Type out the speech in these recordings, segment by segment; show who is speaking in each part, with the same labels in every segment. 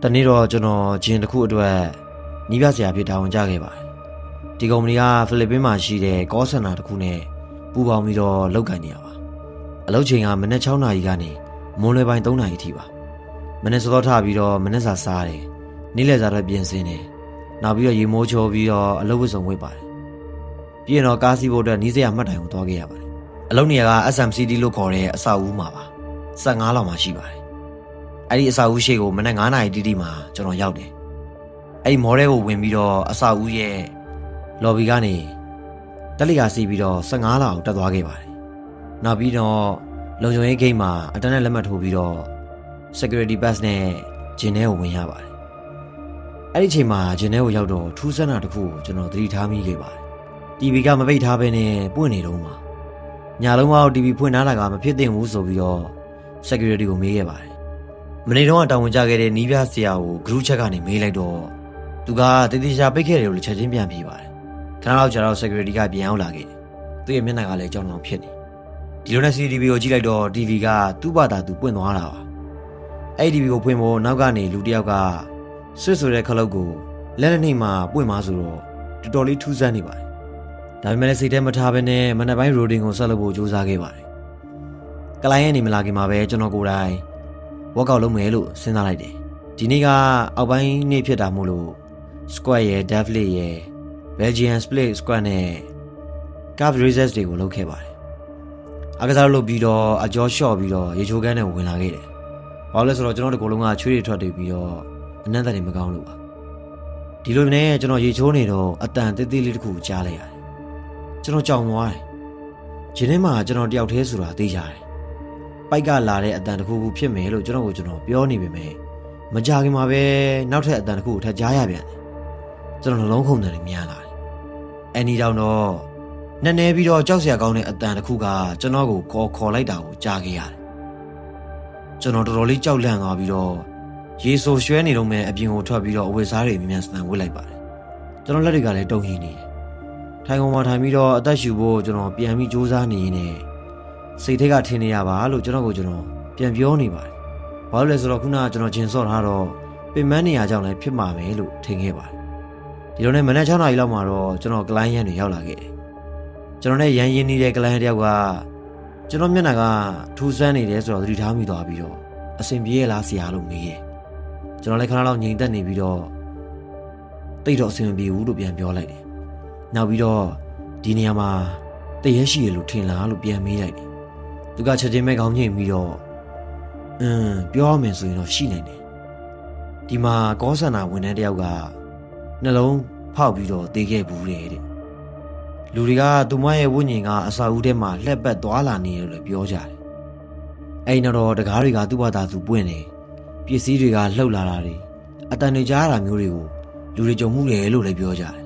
Speaker 1: တနေ့တော့ကျွန်တော်ဂျင်တစ်ခုအတွက်နီးပြဆရာဖြစ်တာဝန်ကြခဲ့ပါတယ်ဒီကုမ္ပဏီကဖိလစ်ပင်းမှာရှိတဲ့ကောစင်တာတစ်ခုနဲ့ပူးပေါင်းပြီးတော့လုပ်ကိုင်နေရပါအလုပ်ချိန်ကမနက်6နာရီကနေမွန်းလွဲပိုင်း3နာရီထိပါမနက်စောထပြီးတော့မနက်စာစားတယ်နေ့လယ်စာတော့ပြင်ဆင်တယ်နောက်ပြီးတော့ရေမိုးချိုးပြီးတော့အလုပ်ဝတ်စုံဝတ်ပါတယ်ပြီးရင်တော့ကားစီးဖို့အတွက်နီးစရာမှတ်တိုင်ကိုသွားခဲ့ရပါတယ်အလုပ်နေရာက SMCD လို့ခေါ်တဲ့အဆောက်အဦမှာပါ15လောက်မှရှိပါတယ်အဲ့ဒီအဆောက်အဦရှိကိုမနက်9နာရီတိမှာကျွန်တော်ရောက်တယ်အဲ့ဒီမော်ဒဲကိုဝင်ပြီးတော့အဆောက်အဦရဲ့လော်ဘီကနေတက်လီယာစီးပြီးတော့15လောက်တက်သွားခဲ့ပါတယ်နောက်ပြီးတော့လုံခြုံရေးဂိတ်မှာအတန်းနဲ့လက်မှတ်ထိုးပြီးတော့ security pass နဲ့ဂျင်းထဲကိုဝင်ရပါတယ်အဲ့ဒီအချိန်မှာဂျင်းထဲကိုရောက်တော့ထူးဆန်းတာတစ်ခုကိုကျွန်တော်သတိထားမိခဲ့ပါတယ် TV ကမပိတ်ထားဘဲနဲ့ပွင့်နေတော့မှာညလုံးမအောင် TV ဖွင့်ထားတာကမဖြစ်သင့်ဘူးဆိုပြီးတော့ security ကိုမေးခဲ့ပါတယ်မနေ့တုန်းကတာဝန်ကျခဲ့တဲ့နီးပြဆရာကို group chat ကနေမေးလိုက်တော့သူကတတိယပိတ်ခဲ့တယ်လို့ချက်ချင်းပြန်ပြေးပါတယ်ခဏလောက်ကြာတော့ security ကပြန်ရောက်လာခဲ့တယ်သူ့ရဲ့မျက်နှာကလည်းကြောင်ကြောင်ဖြစ်နေဒီလိုနဲ့ CCTV ကိုကြည့်လိုက်တော့ TV ကသူ့ဘာသာသူပွင့်သွားတာပါအဲ့ဒီ TV ကိုဖွင့်ဖို့နောက်ကနေလူတစ်ယောက်ကဆွတ်ဆိုတဲ့ခလုတ်ကိုလက်နဲ့နှိပ်မှပွင့်မှာဆိုတော့တော်တော်လေးထူးဆန်းနေပါတယ်ဒါပေမဲ့လည်းစိတ်ထဲမထားဘဲနဲ့မနက်ပိုင်း routine ကိုဆက်လုပ်ဖို့ကြိုးစားခဲ့ပါတယ်ကလိုင်းရဲ့နေမလာခင်မှာပဲကျွန်တော်ကိုယ်တိုင် workout လုပ်မယ်လို့စဉ်းစားလိုက်တယ်ဒီနေ့ကအောက်ပိုင်းနေ့ဖြစ်တာမို့လို့ squat ရယ် deadlift ရယ် Belgian split squat နဲ့ calf raises တွေကိုလုပ်ခဲ့ပါတယ်အားကစားလုပ်ပြီးတော့အကြောလျှော့ပြီးတော့ရေချိုးကန်းနဲ့ဝင်လာခဲ့တယ်ဘာလို့လဲဆိုတော့ကျွန်တော်တို့ကိုယ်လုံးကချွေးတွေထွက်နေပြီးတော့အနံ့သက်တွေမကောင်းလို့ပါဒီလိုနဲ့ကျွန်တော်ရေချိုးနေတော့အတန်သေးသေးလေးတစ်ခုကြားလိုက်ရတယ်ကျွန်တော်ကြောင်သွားတယ်ဂျင်းထဲမှာကျွန်တော်တယောက်တည်းဆိုတာသိကြတယ်ပိုက်ကလာတဲ့အတန်တစ်ခုခုဖြစ်မယ်လို့ကျွန်တော်ပြောနေပေမဲ့မကြခင်မှာပဲနောက်ထပ်အတန်တစ်ခုကိုထပ်ကြားရပြန်တယ်ကျွန်တော်နှလုံးခုန်တယ်လည်းမြန်လာတယ်အဲ့ဒီတော့နည်းနည်းပြီးတော့ကြောက်စရာကောင်းတဲ့အတန်တစ်ခုကကျွန်တော်ကိုခေါ်လိုက်တာကိုကြားခဲ့ရတယ်ကျွန်တော်တော်တော်လေးကြောက်လန့်သွားပြီးတော့ရေဆိုရွှဲနေတော့မှအပြင်ကိုထွက်ပြီးတော့အဝတ်စားတွေမြန်စတန်ဝတ်လိုက်ပါတယ်ကျွန်တော်လက်တွေကလည်းတုံ့ဟင်းနေတယ်ထိုင်ကုန်မှာထိုင်ပြီးတော့အသက်ရှူဖို့ကျွန်တော်ပြန်ပြီးစူးစမ်းနေရင်းနဲ့စိတ်ထဲကထင်နေရပါလို့ကျွန်တော်ပြန်ပြောနေပါတယ်ဘာလို့လဲဆိုတော့ခုနကကျွန်တော်ဂျင်ဆော့ထားတော့ပင်မနေရကြောင်းလည်းဖြစ်မှာပဲလို့ထင်ခဲ့ပါတယ်ဒီလိုနဲ့မနက်6နာရီလောက်မှာတော့ကျွန်တော်ကလိုင်းရန်တွေရောက်လာခဲ့တယ်ကျွန်တော်နဲ့ရန်ရင်းနေတဲ့ကလိုင်းတယောက်ကကျွန်တော်မျက်နှာကထူးဆန်းနေတယ်ဆိုတော့သတိထားမိသွားပြီးတော့အဆင်ပြေရလားဆရာလို့မေးတယ်ကျွန်တော်လည်းခဏလောက်ငြိမ်သက်နေပြီးတော့တိတ်တော့အဆင်မပြေဘူးလို့ပြန်ပြောလိုက်တယ်နောက်ပြီးတော့ဒီနေရာမှာတည့်ရရှိရလို့ထင်လားလို့ပြန်မေးလိုက်တယ်သူကချက်ချင်းပဲခေါင်းညှိပြီးတော့ပြောရမယ်ဆိုရင်တော့ရှိနိုင်တယ်ဒီမှာကောဆန္ဒဝန်ထမ်းတယောက်ကနှလုံးဖောက်ပြီးတော့တေးခဲ့ဘူးတဲ့လူတွေကသူမရဲ့ဝိညာဉ်ကအစာဦးထဲမှာလှက်ပတ်သွားလာနေတယ်လို့ပြောကြတယ်အဲ့တော့တကားတွေကသူ့ဘာသာသူပွင့်တယ်ပစ္စည်းတွေကလှုပ်လာတာတွေအတန်တွေကြားတာမျိုးတွေကိုလူတွေကြုံမှုတယ်လို့လည်းပြောကြတယ်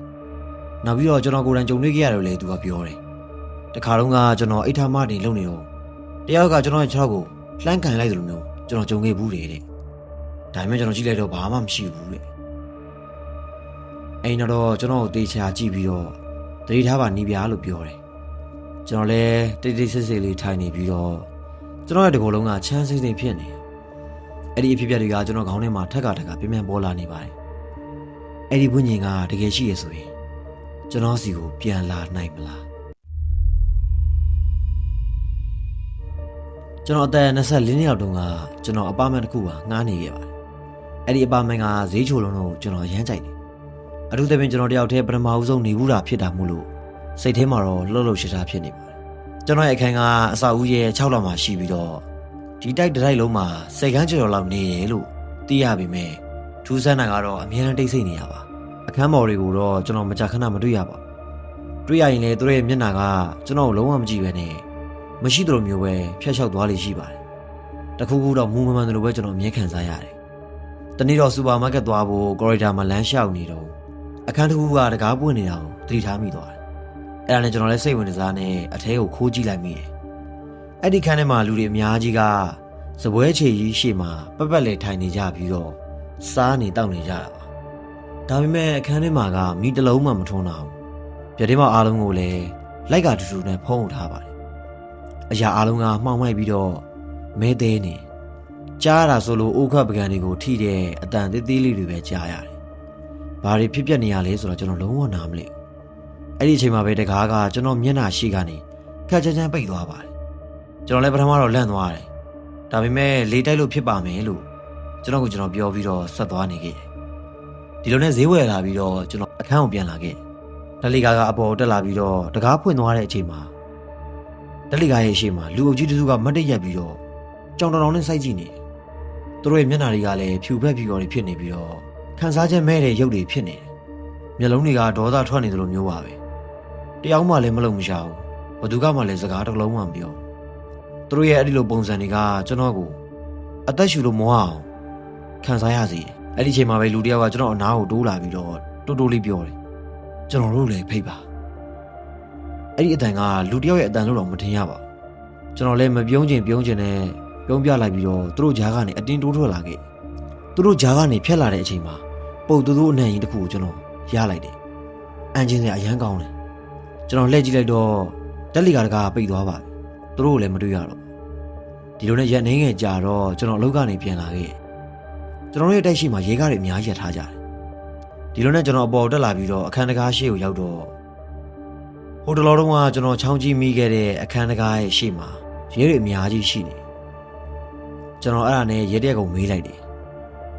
Speaker 1: နောက်ပြီးတော့ကျွန်တော်ကိုယ်တိုင်ကြုံတွေ့ခဲ့ရတယ်လို့လည်းသူကပြောတယ်တခါတော့ကကျွန်တော်အိတ်ထားမနေလုံနေတော့တယောက်ကကျွန်တော်ရဲ့ခြေထောက်ကိုလှမ်းကန်လိုက်သလိုမျိုးကျွန်တော်ကြုံခဲ့ဘူးတဲ့ဒါပေမဲ့ကျွန်တော်ကြည့်လိုက်တော့ဘာမှမရှိဘူးတဲ့အဲ့တော့ကျွန်တော်ကိုတေချာကြည့်ပြီးတော့တတိထားပါနီးပြားလို့ပြောတယ်ကျွန်တော်လည်းတိတ်တိတ်ဆိတ်ဆိတ်လေးထိုင်နေပြီးတော့ကျွန်တော်ရဲ့တကိုယ်လုံးကချမ်းစိမ့်စိမ့်ဖြစ်နေအဲ့ဒီအဖြစ်အပျက်တွေကကျွန်တော်ခေါင်းထဲမှာထက်ကပြင်းပြင်းပေါ်လာနေပါတယ်အဲ့ဒီဝိညာဉ်ကတကယ်ရှိရဆိုရင်ကျွန်တော်စီကိုပြန်လာနိုင်မလားကျွန်တော်အသက်24နှစ်လောက်တုန်းကကျွန်တော်အပါမန်တစ်ခုပါငှားနေခဲ့ပါတယ်အဲ့ဒီအပါမန်ကဈေးချိုလုံးလို့ကျွန်တော်ရမ်းကြိုက်တယ်အထူးသဖြင့်ကျွန်တော်တယောက်တည်းပထမဦးဆုံးနေဘူးတာဖြစ်တာမို့လို့စိတ်ထဲမှာတော့လှုပ်လှုပ်ရှားရှားဖြစ်နေပါတယ်ကျွန်တော်ရဲ့အခန်းကအဆောက်အဦရဲ့6လောက်မှာရှိပြီးတော့ဒီတိုက်တစ်လုံးမှာ10ခန်းကျော်လောက်နေတယ်လို့သိရပေမဲ့ထူးဆန်းတာကတော့အများအားတိတ်ဆိတ်နေရပါအခန်းပေါ်တွေကိုတော့ကျွန်တော်မကြာခဏမတွေ့ရပါဘူးတွေ့ရရင်လည်းသူတို့ရဲ့မျက်နှာကကျွန်တော်ကိုလုံးဝမကြည့်ပဲနဲ့မရှိသလိုမျိုးပဲဖျက်လျှောက်သွားလိမ့်ရှိပါတယ်တခုခုတော့မူမမှန်တယ်လို့ပဲကျွန်တော်အမြဲခံစားရတယ်တနေ့တော့စူပါမားကတ်သွားဖို့ကော်ရီဒါမှာလမ်းလျှောက်နေတော့အခန်းတစ်ခုကတကားပွင့်နေတာကိုသတိထားမိသွားတယ်အဲ့ဒါနဲ့ကျွန်တော်လည်းစိတ်ဝင်စားနဲ့အထဲကိုခိုးကြည့်လိုက်မိတယ်အဲ့ဒီခန်းထဲမှာလူတွေအများကြီးကစပွဲချေကြီးရှေ့မှာပက်လေထိုင်နေကြပြီးတော့စားနေတောက်နေကြတာပါဒါပေမဲ့အခန်းထဲမှာကမီးတလုံးမှမထွန်းတော့ဘူးပြတင်းပေါက်အားလုံးကိုလည်းလိုက်ကတူတူနဲ့ဖုံးထားပါတယ်အရာအားလုံးကမှောင်မိုက်ပြီးတော့မဲသေးနေ ကြားရတာဆိုလို့အိုးခွက်ပကံတွေကိုထိတဲ့အတန်သေးသေးလေးတွေပဲကြားရတယ်။ဘာတွေဖြစ်ပျက်နေရလဲဆိုတော့ကျွန်တော်လုံးဝနားမလည်ဘူး။အဲ့ဒီအချိန်မှာပဲတကားကကျွန်တော်မျက်နှာရှိကနေခက်ချမ်းချမ်းပိတ်သွားပါတယ်။ကျွန်တော်လည်းပထမတော့လန့်သွားတယ်။ဒါပေမဲ့လေတိုက်လို့ဖြစ်ပါမယ်လို့ကျွန်တော်ပြောပြီးတော့ဆက်သွားနေခဲ့တယ်။ဒီလိုနဲ့ဈေးဝယ်လာပြီးတော့ကျွန်တော်အခန်းကိုပြန်လာခဲ့။တက်လီကာကအပေါ်တက်လာပြီးတော့တကားဖွင့်သွားတဲ့အချိန်မှာတက်လီကာရဲ့ရှေ့မှာလူအုပ်ကြီးတစုကမတ်တက်ရက်ပြီးတော့ကြောင်တောင်နဲ့စိုက်ကြည့်နေတယ်။သူတို့ရဲ့မျက်နှာတွေကလည်းဖြူဖက်ဖြူတော်တွေဖြစ်နေပြီးတော့ခံစားချက်မဲ့တဲ့ရုပ်တွေဖြစ်နေတယ်။မျက်လုံးတွေကဒေါသထွက်နေသလိုမျိုးပါပဲ။တယောက်မှလည်းမလုံမရှာဘူး။ဘသူကမှလည်းစကားတစ်လုံးမှမပြော။သူတို့ရဲ့အဲ့ဒီလိုပုံစံတွေကကျွန်တော်ကိုအသက်ရှူလို့မဝအောင်ခံစားရစေတယ်။အဲ့ဒီချိန်မှာပဲလူတယောက်ကကျွန်တော်အနားကိုတိုးလာပြီးတော့တိုးတိုးလေးပြောတယ်။ကျွန်တော်တို့လည်းဖိတ်ပါ။အဲ့ဒီအတန်ကလူတယောက်ရဲ့အတန်လို့တော့မထင်ရပါဘူး။ကျွန်တော်လည်းမပြုံးချင်နဲ့ပြုံးပြလိုက်ပြီးတော့သူတို့ဂျားကနေအတင်းတိုးထွက်လာခဲ့သူတို့ဂျားကနေဖြတ်လာတဲ့အချိန်မှာပုတ်တူအနံ့ကြီးတစ်ခုကိုကျွန်တော်ရလိုက်တယ်အန်ဂျင်စရာအရန်ကောင်းတယ်ကျွန်တော်လှည့်ကြည့်လိုက်တော့တက်လီကာတကာပိတ်သွားပါသူတို့ကိုလည်းမတွေ့ရတော့ဒီလိုနဲ့ရက်နေငယ်ကြာတော့ကျွန်တော်အလုပ်ကနေပြန်လာခဲ့ကျွန်တော်ရဲ့တိုက်ရှိမှာရေကားတွေအများကြီးရထားကြတယ်ဒီလိုနဲ့ကျွန်တော်အပေါ်တက်လာပြီးတော့အခန်းတကားရှေ့ကိုရောက်တော့ဟိုတလောတုန်းကကျွန်တော်ချောင်းကြီးမိခဲ့တဲ့အခန်းတကားရဲ့ရှေ့မှာရဲတွေအများကြီးရှိနေကျွန်တော်အဲ့ဒါနဲ့ရဲတရက်ကိုမေးလိုက်တယ်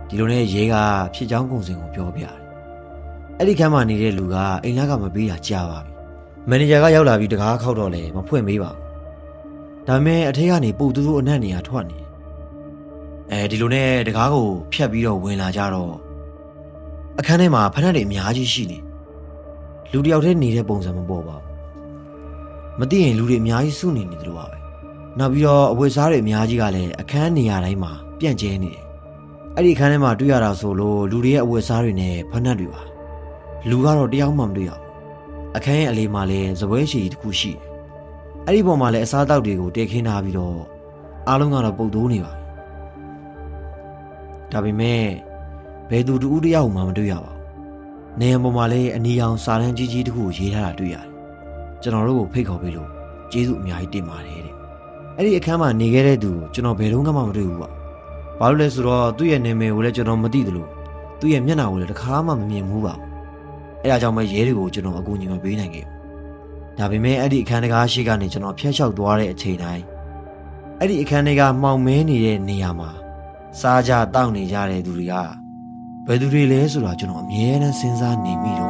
Speaker 1: ဒီလိုနဲ့ရဲကဖြစ်ချောင်းကုန်စင်ကိုပြောပြတယ်အဲ့ဒီခန်းမှာနေတဲ့လူကအိမ်လာကမပေးတာကြားပါပြီမန်နေဂျာကရောက်လာပြီးတကားခောက်တော့လေမဖွင့်ပေးပါဘူးဒါပေမဲ့အထက်ကနေပူတူအနံ့နေရထွက်နေဒီလိုနဲ့တကားကိုဖြတ်ပြီးတော့ဝင်လာကြတော့အခန်းထဲမှာဖက်နှက်တွေအများကြီးရှိနေလူတယောက်တည်းနေတဲ့ပုံစံမပေါ်ပါဘူးမသိရင်လူတွေအများကြီးစုနေတယ်လို့ပါပဲနောက်ပြီးတော့အဝတ်စားတွေအများကြီးကလည်းအခန်းနေရာတိုင်းမှာပြန့်ကျဲနေတယ်။အဲ့ဒီအခန်းထဲမှာတွေ့ရတာဆိုလို့လူတွေရဲ့အဝတ်စားတွေနဲ့ဖက်နှက်တွေပါ။လူကတော့တယောက်မှမတွေ့ရဘူး။အခန်းရဲ့အလေးမှာလည်းဇပွဲရှည်တစ်ခုရှိတယ်။အဲ့ဒီပေါ်မှာလည်းအစားအသောက်တွေကိုတည်ခင်းထားပြီးတော့အားလုံးကတော့ပုတ်တိုးနေပါပြီ။ဒါပေမဲ့ဘယ်သူတူဦးတယောက်မှမတွေ့ရပါဘူး။နေရာပေါ်မှာလည်းအနီရောင်စာတန်းကြီးကြီးတစ်ခုကိုရေးထားတာတွေ့ရတယ်။ကျွန်တော်တို့ကိုဖိတ်ခေါ်ပေးလို့ကျေးဇူးအများကြီးတင်ပါတယ်တဲ့။အဲ့ဒီအခန်းမှာနေခဲ့တဲ့သူကိုကျွန်တော်ဘယ်တော့မှမတွေ့ဘူးပါ။ဘာလို့လဲဆိုတော့သူ့ရဲ့နာမည်ကိုလည်းကျွန်တော်မသိသလိုသူ့ရဲ့မျက်နှာကိုလည်းတစ်ခါမှမမြင်ဘူးပါဘူး။အဲ့ဒါကြောင့်ပဲရဲတွေကိုကျွန်တော်အကူအညီမပေးနိုင်ခဲ့ဘူး။ဒါပေမဲ့အဲ့ဒီအခန်းတကားရှိကနေကျွန်တော်ဖျက်လျှောက်သွားတဲ့အချိန်တိုင်းအဲ့ဒီအခန်းတွေကမှောင်မဲနေတဲ့နေရာမှာစားကြတောက်နေကြတဲ့သူတွေကဘယ်သူတွေလဲဆိုတာကျွန်တော်အမြဲတမ်းစဉ်းစားနေမိတော့